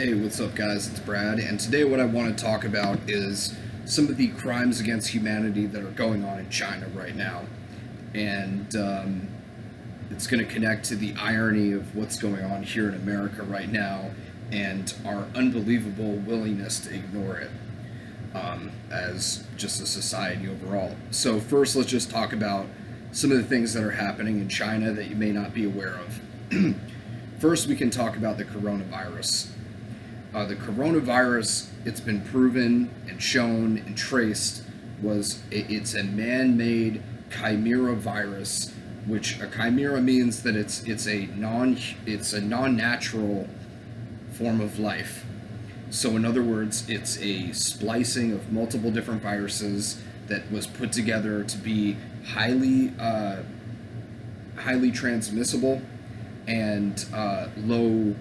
Hey, what's up, guys? It's Brad, and today what I want to talk about is some of the crimes against humanity that are going on in China right now. And it's going to connect to the irony of what's going on here in America right now and our unbelievable willingness to ignore it as just a society overall. So, first, let's just talk about some of the things that are happening in China that you may not be aware of. First, we can talk about the coronavirus. The coronavirus, it's been proven and shown and traced, it's a man-made chimera virus, which a chimera means that it's a non-natural form of life. So in other words, it's a splicing of multiple different viruses that was put together to be highly transmissible and low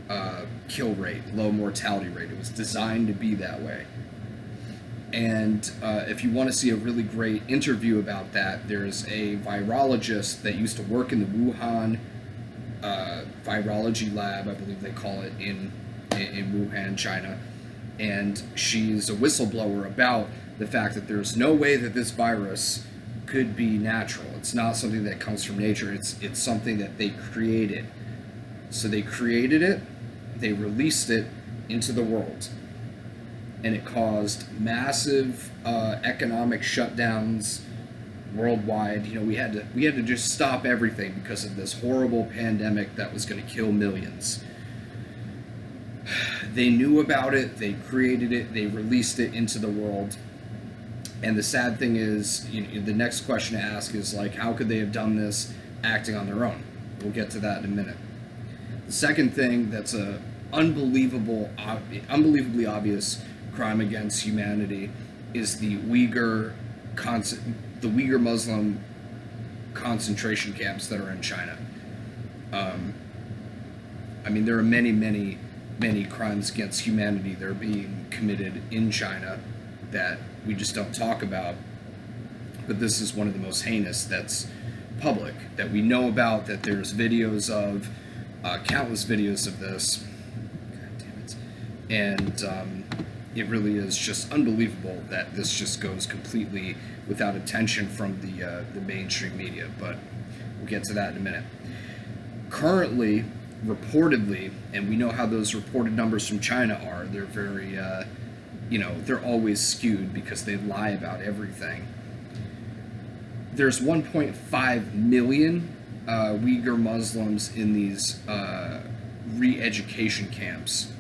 kill rate, low mortality rate. It was designed to be that way. And if you want to see a really great interview about that, there's a virologist that used to work in the Wuhan virology lab, I believe they call it, in Wuhan, China. And she's a whistleblower about the fact that there's no way that this virus could be natural. It's not something that comes from nature. It's something that they created. So they created it, they released it into the world, and it caused massive economic shutdowns worldwide. You know, we had to just stop everything because of this horrible pandemic that was going to kill millions. They knew about it, they created it, they released it into the world. And the sad thing is, the next question to ask is, like, how could they have done this acting on their own? We'll get to that in a minute. The second thing that's a unbelievably obvious crime against humanity is the Uyghur Muslim concentration camps that are in China. There are many crimes against humanity that are being committed in China that we just don't talk about. But this is one of the most heinous that's public, that we know about, that there's videos of, countless videos of this. God damn it. And it really is just unbelievable that this just goes completely without attention from the mainstream media. But we'll get to that in a minute. Currently, reportedly, and we know how those reported numbers from China are, they're very, they're always skewed because they lie about everything. There's 1.5 million Uyghur Muslims in these re-education camps.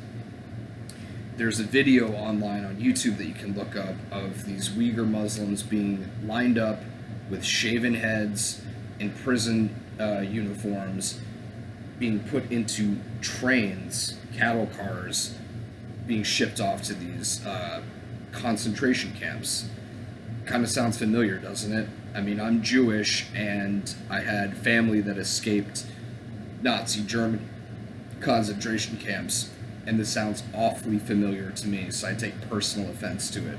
There's a video online on YouTube that you can look up of these Uyghur Muslims being lined up with shaven heads in prison uniforms, being put into trains, cattle cars, being shipped off to these concentration camps. Kind of sounds familiar, doesn't it? I mean, I'm Jewish, and I had family that escaped Nazi German concentration camps, and this sounds awfully familiar to me, so I take personal offense to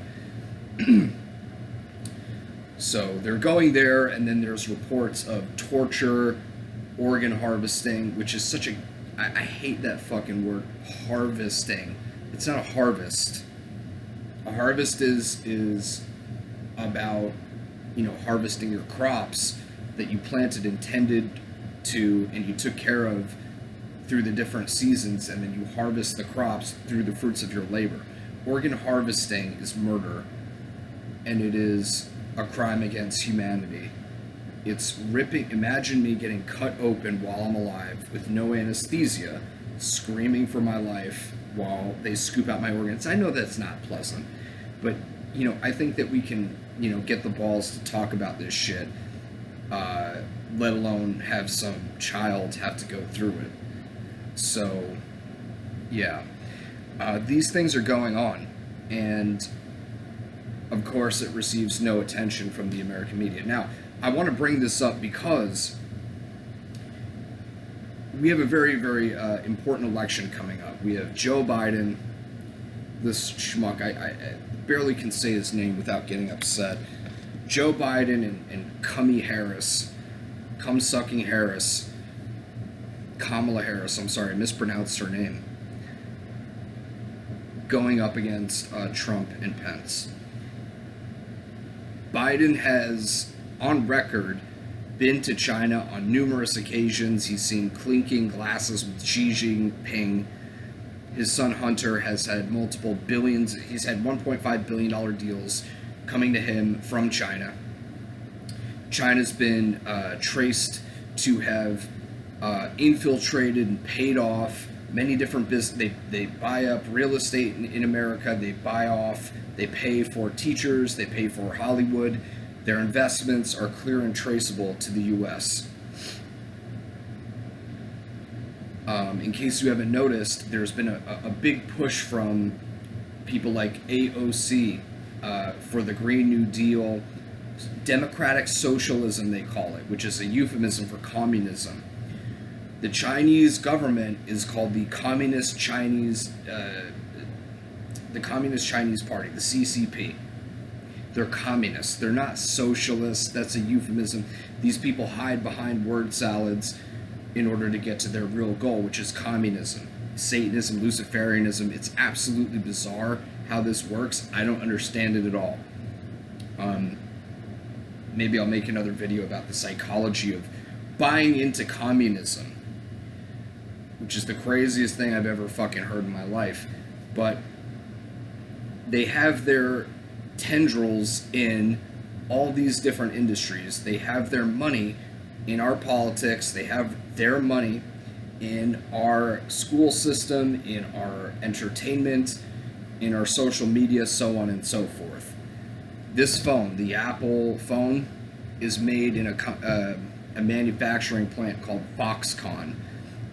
it. So they're going there, and then there's reports of torture, organ harvesting, which is such a... I hate that fucking word, harvesting. It's not a harvest. A harvest is about, harvesting your crops that you planted and tended to, and you took care of through the different seasons, and then you harvest the crops through the fruits of your labor. Organ harvesting is murder, and it is a crime against humanity. It's ripping. Imagine me getting cut open while I'm alive with no anesthesia, screaming for my life while they scoop out my organs. I know that's not pleasant, but I think that we can get the balls to talk about this shit, let alone have some child have to go through it. So yeah, these things are going on, and of course it receives no attention from the American media. Now, I want to bring this up because we have a very, very important election coming up. We have Joe Biden, this schmuck, I barely can say his name without getting upset. Joe Biden and Cummy Harris, cum-sucking Harris, Kamala Harris, I'm sorry, I mispronounced her name. going up against Trump and Pence. Biden has, on record, been to China on numerous occasions. He's seen clinking glasses with Xi Jinping. His son Hunter has had multiple billions. He's had $1.5 billion deals coming to him from China. China's been traced to have infiltrated and paid off many different business. They buy up real estate in America. They buy off. They pay for teachers. They pay for Hollywood. Their investments are clear and traceable to the U.S. In case you haven't noticed, there's been a big push from people like AOC for the Green New Deal, democratic socialism they call it, which is a euphemism for communism. The Chinese government is called the Communist Chinese Party, the CCP. They're communists. They're not socialists. That's a euphemism. These people hide behind word salads in order to get to their real goal, which is communism, Satanism, Luciferianism. It's absolutely bizarre how this works. I don't understand it at all. Maybe I'll make another video about the psychology of buying into communism, which is the craziest thing I've ever fucking heard in my life. But they have their tendrils in all these different industries. They have their money in our politics. They have their money in our school system, in our entertainment, in our social media, so on and so forth. This phone, the Apple phone, is made in a manufacturing plant called Foxconn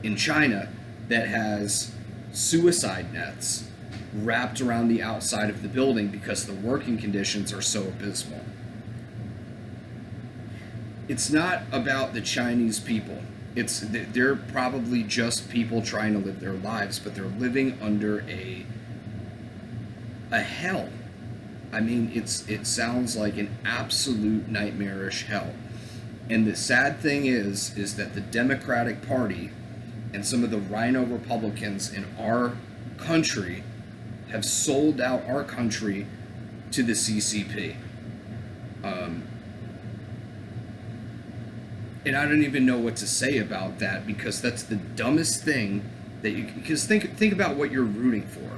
in China that has suicide nets wrapped around the outside of the building because the working conditions are so abysmal. It's not about the Chinese people. They're probably just people trying to live their lives, but they're living under a hell. I mean, it sounds like an absolute nightmarish hell. And the sad thing is that the Democratic Party and some of the rhino Republicans in our country have sold out our country to the CCP. And I don't even know what to say about that, because that's the dumbest thing that you, because think about what you're rooting for.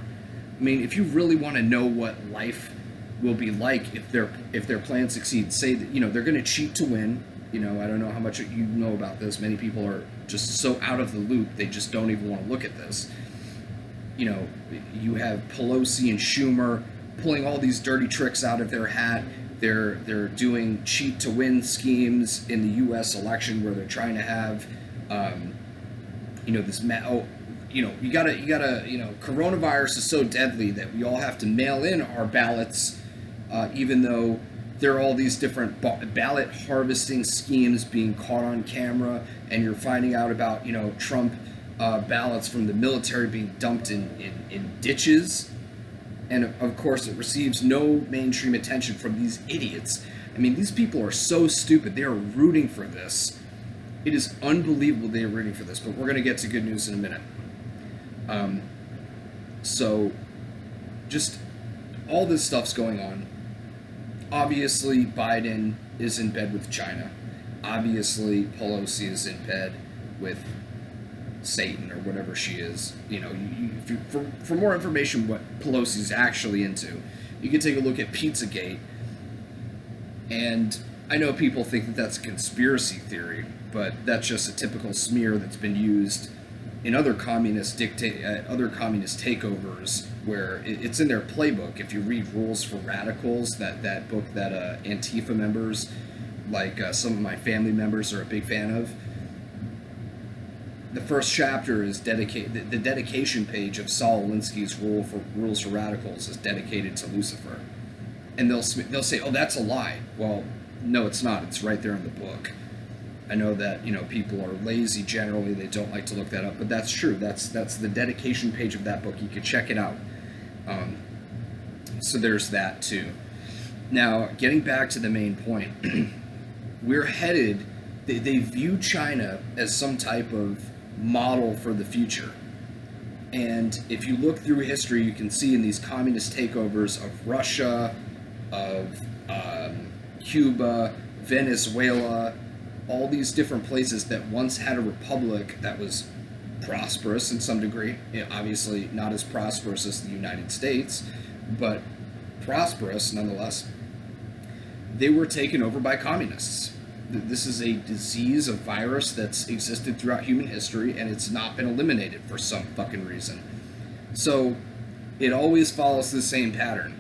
I mean, if you really want to know what life will be like if their plan succeeds, say that, they're going to cheat to win. I don't know how much you know about this. Many people are just so out of the loop, they just don't even want to look at this. You have Pelosi and Schumer pulling all these dirty tricks out of their hat. They're doing cheat to win schemes in the U.S. election where they're trying to have, this you gotta coronavirus is so deadly that we all have to mail in our ballots, even though there are all these different ballot harvesting schemes being caught on camera, and you're finding out about Trump ballots from the military being dumped in ditches. And of course, it receives no mainstream attention from these idiots. I mean, these people are so stupid. They are rooting for this. It is unbelievable they are rooting for this. But we're going to get to good news in a minute. So, just all this stuff's going on. Obviously, Biden is in bed with China. Obviously, Pelosi is in bed with Satan or whatever she is. For more information what Pelosi's actually into, you can take a look at Pizzagate. And I know people think that that's a conspiracy theory, but that's just a typical smear that's been used in other communist takeovers, where it's in their playbook. If you read Rules for Radicals, that book that Antifa members, like some of my family members, are a big fan of, the first chapter is dedicated. The dedication page of Saul Alinsky's Rules for Radicals is dedicated to Lucifer, and they'll say, "Oh, that's a lie." Well, no, it's not. It's right there in the book. I know that people are lazy generally; they don't like to look that up, but that's true. That's the dedication page of that book. You could check it out. So there's that too. Now, getting back to the main point, we're headed. They view China as some type of model for the future. And if you look through history, you can see in these communist takeovers of Russia, of Cuba, Venezuela, all these different places that once had a republic that was prosperous in some degree, obviously not as prosperous as the United States, but prosperous nonetheless, they were taken over by communists. This is a disease, a virus that's existed throughout human history, and it's not been eliminated for some fucking reason. So it always follows the same pattern.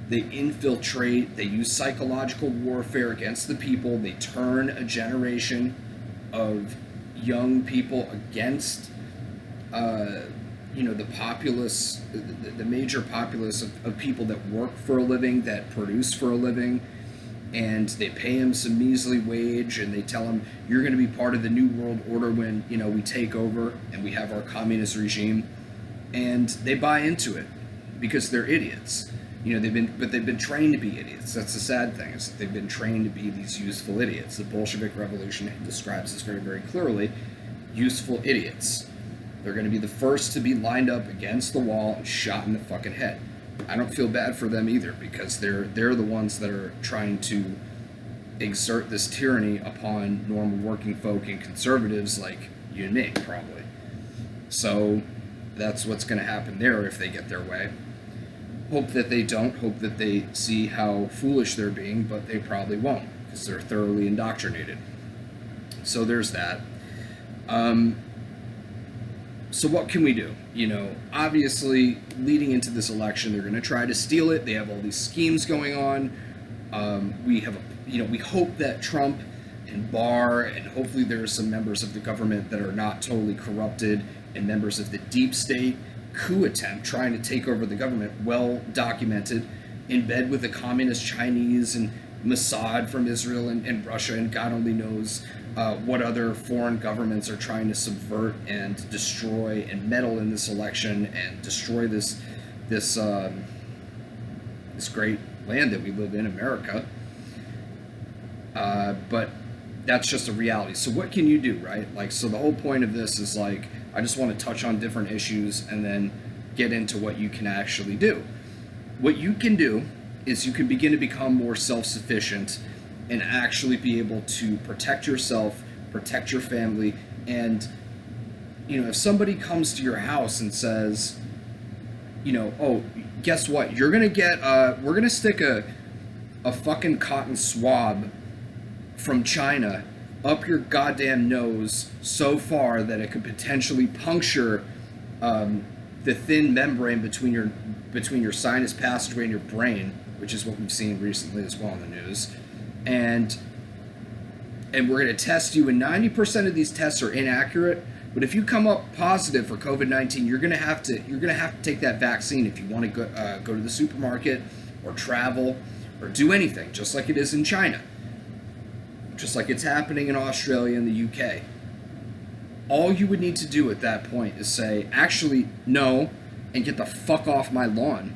They infiltrate, they use psychological warfare against the people, they turn a generation of young people against the populace, the major populace of people that work for a living, that produce for a living, and they pay them some measly wage, and they tell them, you're going to be part of the new world order when, we take over and we have our communist regime, and they buy into it because they're idiots. They've been trained to be idiots. That's the sad thing, is that they've been trained to be these useful idiots. The Bolshevik Revolution describes this very, very clearly. Useful idiots. They're going to be the first to be lined up against the wall and shot in the fucking head. I don't feel bad for them either, because they're the ones that are trying to exert this tyranny upon normal working folk and conservatives like you and me, probably. So that's what's going to happen there if they get their way. Hope that they don't. Hope that they see how foolish they're being, but they probably won't, because they're thoroughly indoctrinated. So there's that. So what can we do? Obviously, leading into this election, they're going to try to steal it. They have all these schemes going on. We hope that Trump and Barr, and hopefully there are some members of the government that are not totally corrupted, and members of the deep state coup attempt trying to take over the government, well documented, in bed with the communist Chinese and Mossad from Israel and Russia, and God only knows what other foreign governments are trying to subvert and destroy and meddle in this election and destroy this great land that we live in, America. But that's just a reality. So what can you do, right? So the whole point of this is I just want to touch on different issues and then get into what you can actually do. What you can do is you can begin to become more self-sufficient and actually be able to protect yourself, protect your family, and if somebody comes to your house and says, oh, guess what? You're gonna get we're gonna stick a fucking cotton swab from China up your goddamn nose so far that it could potentially puncture the thin membrane between your sinus passageway and your brain, which is what we've seen recently as well in the news, and we're going to test you, and 90% of these tests are inaccurate. But if you come up positive for COVID-19, you're going to have to take that vaccine if you want to go to the supermarket or travel or do anything, just like it is in China, just like it's happening in Australia and the UK. All you would need to do at that point is say, actually, no, and get the fuck off my lawn.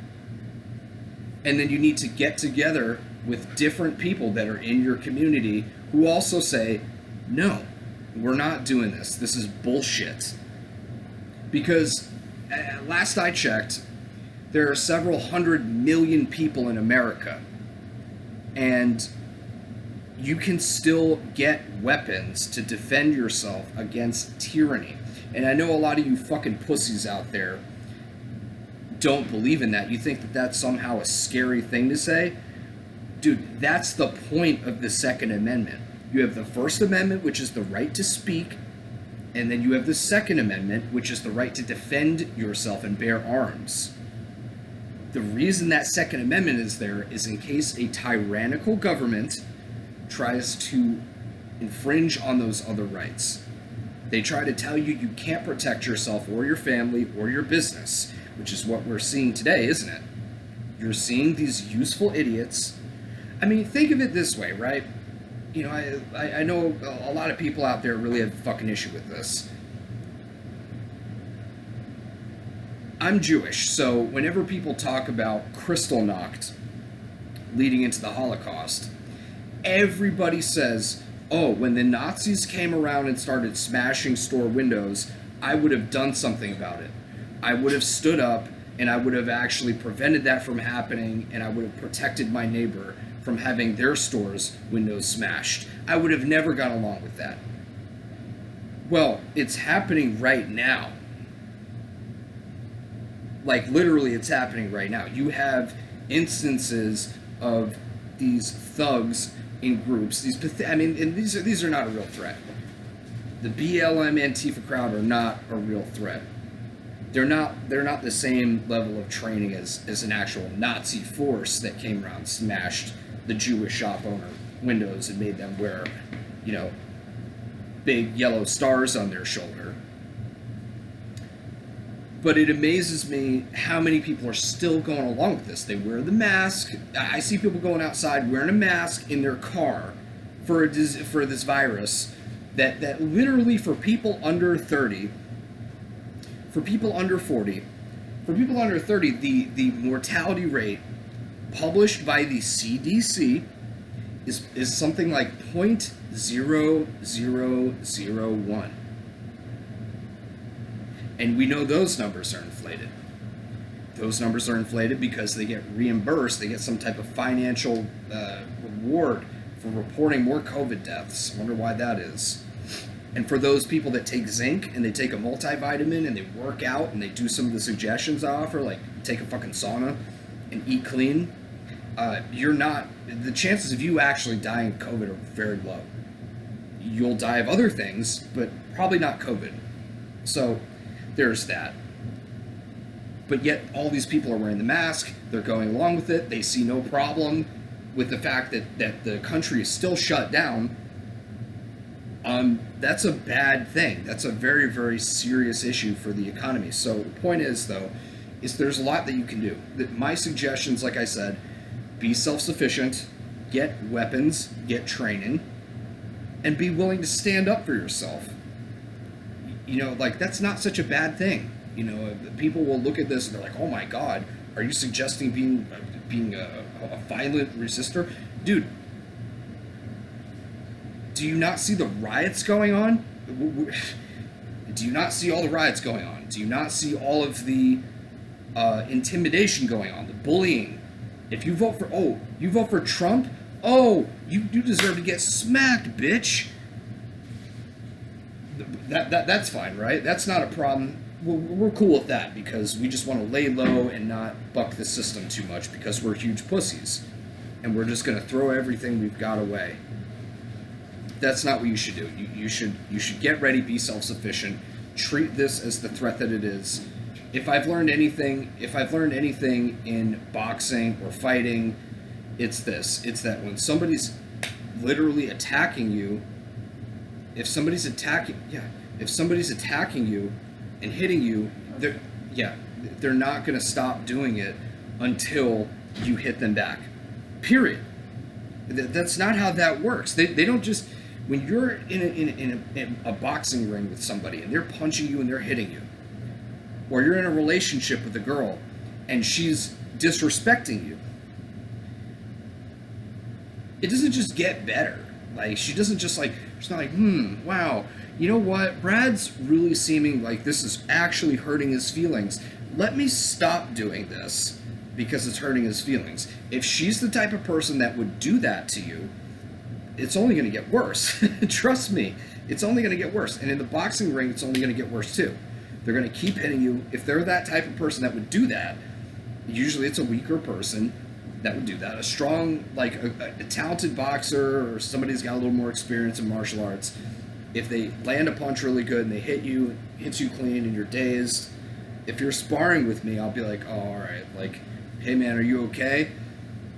And then you need to get together with different people that are in your community who also say, no, we're not doing this. This is bullshit. Because last I checked, there are several 100 million people in America. And you can still get weapons to defend yourself against tyranny. And I know a lot of you fucking pussies out there don't believe in that. You think that that's somehow a scary thing to say. Dude, that's the point of the Second Amendment. You have the First Amendment, which is the right to speak, and then you have the Second Amendment, which is the right to defend yourself and bear arms. The reason that Second Amendment is there is in case a tyrannical government tries to infringe on those other rights. They try to tell you you can't protect yourself or your family or your business, which is what we're seeing today, isn't it? You're seeing these useful idiots. I mean, think of it this way, right? I know a lot of people out there really have a fucking issue with this. I'm Jewish, so whenever people talk about Kristallnacht leading into the Holocaust, everybody says, oh, when the Nazis came around and started smashing store windows, I would have done something about it. I would have stood up and I would have actually prevented that from happening, and I would have protected my neighbor from having their store's windows smashed. I would have never gone along with that. Well, it's happening right now. Like, literally, it's happening right now. You have instances of these thugs in groups. And these are not a real threat. The BLM Antifa crowd are not a real threat. They're not the same level of training as an actual Nazi force that came around, smashed the Jewish shop owner windows and made them wear, big yellow stars on their shoulder. But it amazes me how many people are still going along with this. They wear the mask. I see people going outside wearing a mask in their car for this virus that literally, for people under 30, for people under 40, for people under 30, the mortality rate published by the CDC is something like 0.0001. And we know those numbers are inflated. Those numbers are inflated because they get reimbursed. They get some type of financial reward for reporting more COVID deaths. I wonder why that is. And for those people that take zinc and they take a multivitamin and they work out and they do some of the suggestions I offer, like take a fucking sauna and eat clean, the chances of you actually dying of COVID are very low. You'll die of other things, but probably not COVID. So there's that. But yet all these people are wearing the mask. They're going along with it. They see no problem with the fact that the country is still shut down. That's a bad thing. That's a very, very serious issue for the economy. So the point is, though, is there's a lot that you can do. My suggestions, like I said, be self-sufficient, get weapons, get training, and be willing to stand up for yourself. That's not such a bad thing. People will look at this and they're like, oh my God, are you suggesting being a violent resistor? Dude, do you not see the riots going on? Do you not see all the riots going on? Do you not see all of the intimidation going on, the bullying? If you vote for Trump? Oh, you deserve to get smacked, bitch. That's fine, right? That's not a problem. We're cool with that because we just want to lay low and not buck the system too much because we're huge pussies. And we're just going to throw everything we've got away. That's not what you should do. You should get ready, be self-sufficient, treat this as the threat that it is. If I've learned anything in boxing or fighting, it's this. It's that when somebody's literally attacking you, if somebody's attacking you and hitting you, they're not going to stop doing it until you hit them back. Period. That's not how that works. They don't just, when you're in a boxing ring with somebody and they're punching you and they're hitting you, or you're in a relationship with a girl and she's disrespecting you, it doesn't just get better. Like, she's not like, wow, you know what? Brad's really seeming like this is actually hurting his feelings. Let me stop doing this because it's hurting his feelings. If she's the type of person that would do that to you, it's only going to get worse. Trust me, it's only going to get worse. And in the boxing ring, it's only going to get worse too. They're going to keep hitting you. If they're that type of person that would do that, usually it's a weaker person that would do that. A strong, like a talented boxer or somebody who's got a little more experience in martial arts, if they land a punch really good and they hits you clean and you're dazed, if you're sparring with me, I'll be like, oh, all right, like, hey man, are you okay?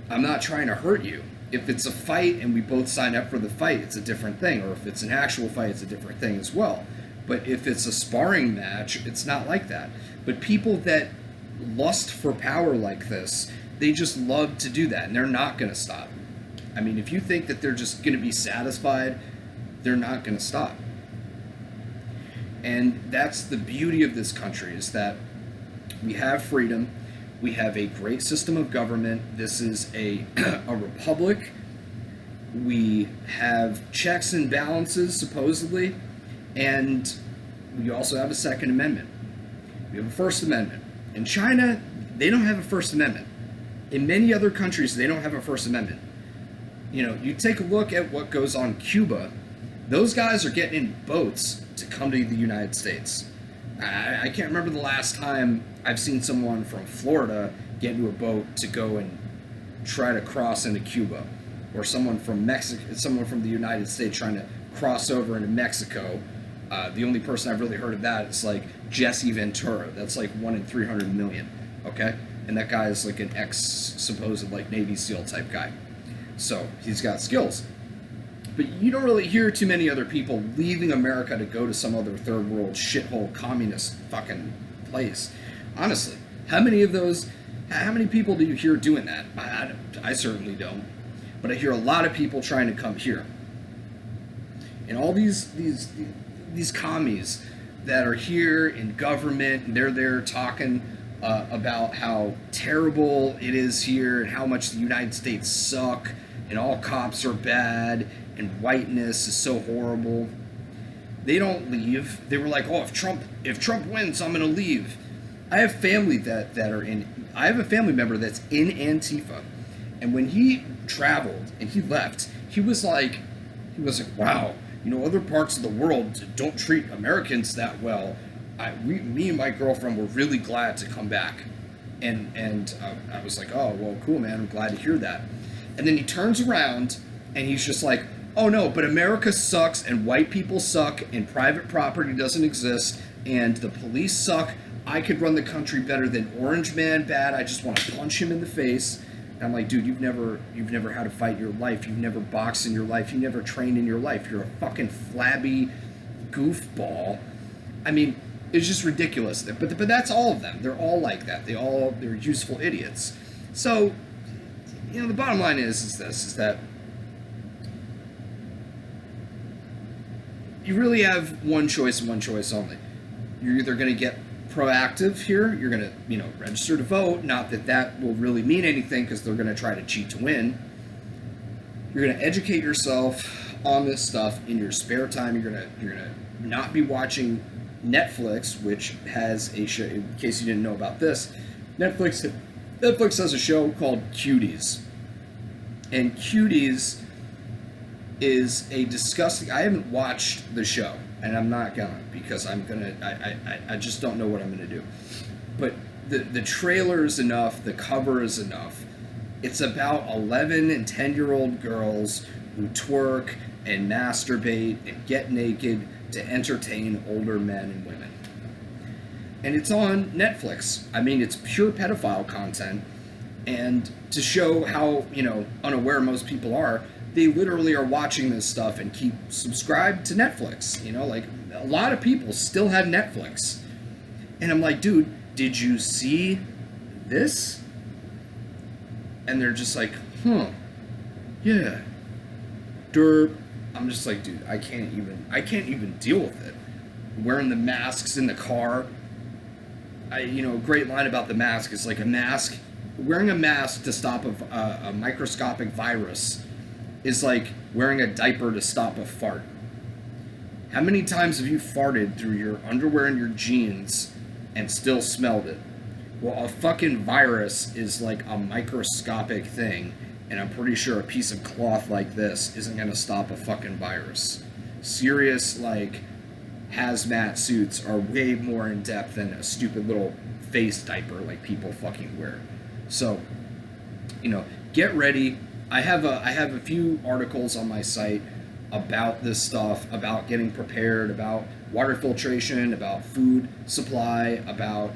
I'm not trying to hurt you. If it's a fight and we both sign up for the fight, it's a different thing. Or if it's an actual fight, it's a different thing as well. But if it's a sparring match, it's not like that. But people that lust for power like this, they just love to do that, and they're not going to stop. I mean, if you think that they're just going to be satisfied, they're not going to stop. And that's the beauty of this country, is that we have freedom. We have a great system of government. This is a republic. We have checks and balances, supposedly, and we also have a Second Amendment. We have a First Amendment. In China, they don't have a First Amendment. In many other countries, they don't have a First Amendment. You know, you take a look at what goes on in Cuba. Those guys are getting in boats to come to the United States. I can't remember the last time I've seen someone from Florida get into a boat to go and try to cross into Cuba, or someone from Mexico, someone from the United States trying to cross over into Mexico. The only person I've really heard of that is like Jesse Ventura. That's like 1 in 300 million. Okay, and that guy is like an supposed like Navy SEAL type guy. So he's got skills. But you don't really hear too many other people leaving America to go to some other third world shithole communist fucking place. Honestly, how many people do you hear doing that? I certainly don't. But I hear a lot of people trying to come here. And all these commies that are here in government, and they're there talking about how terrible it is here and how much the United States suck and all cops are bad and whiteness is so horrible. They don't leave. They were like, oh, if Trump wins, I'm gonna leave. I have family I have a family member that's in Antifa, and when he traveled and he left, he was like, wow, you know, other parts of the world don't treat Americans that well. Me and my girlfriend were really glad to come back, and I was like, oh, well, cool, man, I'm glad to hear that. And then he turns around and he's just like, oh no, but America sucks and white people suck and private property doesn't exist and the police suck. I could run the country better than Orange Man bad. I just want to punch him in the face. And I'm like, dude, you've never had a fight in your life. You've never boxed in your life. You never trained in your life. You're a fucking flabby goofball. I mean, it's just ridiculous. But that's all of them. They're all like that. They're useful idiots. So, you know, the bottom line is that you really have one choice and one choice only. You're either going to get proactive here, you're going to, you know, register to vote, not that that will really mean anything because they're going to try to cheat to win. You're going to educate yourself on this stuff in your spare time. You're going to not be watching Netflix, which has a show, in case you didn't know about this, Netflix has a show called Cuties. And Cuties is a disgusting, I haven't watched the show, and I'm not gonna, because I just don't know what I'm gonna do. But the trailer is enough, the cover is enough. It's about 11 and 10-year-old girls who twerk and masturbate and get naked to entertain older men and women. And it's on Netflix. I mean, it's pure pedophile content. And to show how, you know, unaware most people are, they literally are watching this stuff and keep subscribed to Netflix. You know, like, a lot of people still have Netflix. And I'm like, dude, did you see this? And they're just like, yeah, derp. I'm just like, dude, I can't even deal with it. Wearing the masks in the car. You know, a great line about the mask is like wearing a mask to stop a microscopic virus is like wearing a diaper to stop a fart. How many times have you farted through your underwear and your jeans and still smelled it? Well, a fucking virus is like a microscopic thing, and I'm pretty sure a piece of cloth like this isn't gonna stop a fucking virus. Serious, like, hazmat suits are way more in depth than a stupid little face diaper like people fucking wear. So, you know, get ready. I have a few articles on my site about this stuff, about getting prepared, about water filtration, about food supply, about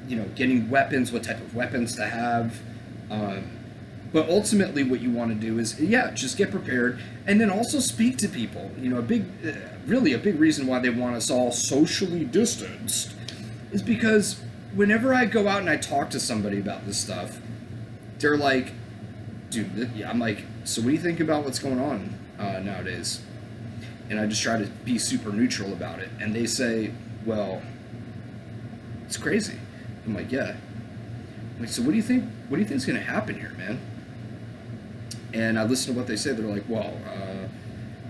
you know, getting weapons, what type of weapons to have. But ultimately what you want to do is, yeah, just get prepared, and then also speak to people. You know, really a big reason why they want us all socially distanced is because whenever I go out and I talk to somebody about this stuff, they're like, dude, yeah, I'm like, so what do you think about what's going on nowadays? And I just try to be super neutral about it. And they say, well, it's crazy. I'm like, yeah. I'm like, so what do you think is going to happen here, man? And I listen to what they say. They're like, well,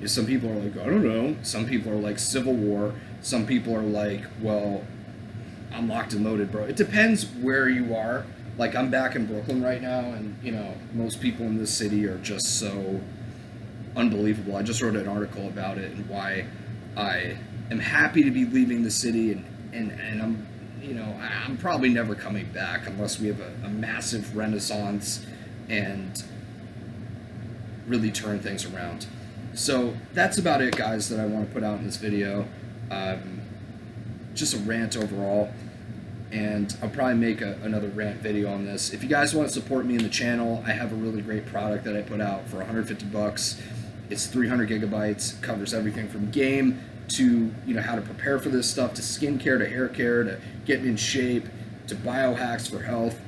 some people are like, I don't know. Some people are like civil war. Some people are like, well, I'm locked and loaded, bro. It depends where you are. Like, I'm back in Brooklyn right now, and most people in this city are just so unbelievable. I just wrote an article about it and why I am happy to be leaving the city, and I'm probably never coming back unless we have a massive renaissance and really turn things around. So that's about it, guys, that I want to put out in this video. Just a rant overall, and I'll probably make another rant video on this. If you guys want to support me in the channel, I have a really great product that I put out for 150 bucks. It's 300 gigabytes, covers everything from game to how to prepare for this stuff, to skincare, to hair care, to getting in shape, to biohacks for health.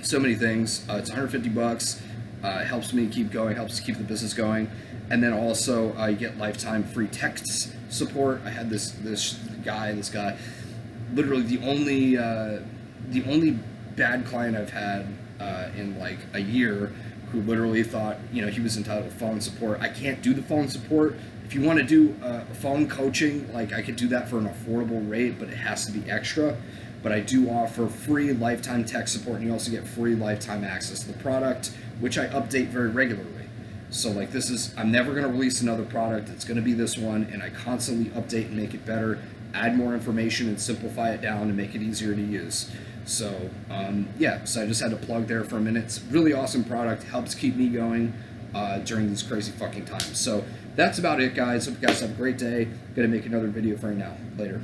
So many things. It's 150 bucks. It helps me keep going, helps keep the business going. And then also you get lifetime free text support. I had this guy, literally the only bad client I've had in like a year, who literally thought he was entitled to phone support. I can't do the phone support. If you want to do phone coaching, like, I could do that for an affordable rate, but it has to be extra. But I do offer free lifetime tech support, and you also get free lifetime access to the product, which I update very regularly. So like, I'm never going to release another product. It's going to be this one, and I constantly update and make it better, add more information and simplify it down to make it easier to use. So yeah, so I just had to plug there for a minute. It's a really awesome product, helps keep me going during these crazy fucking times. So that's about it, guys. Hope you guys have a great day. Gonna make another video for you now. Later.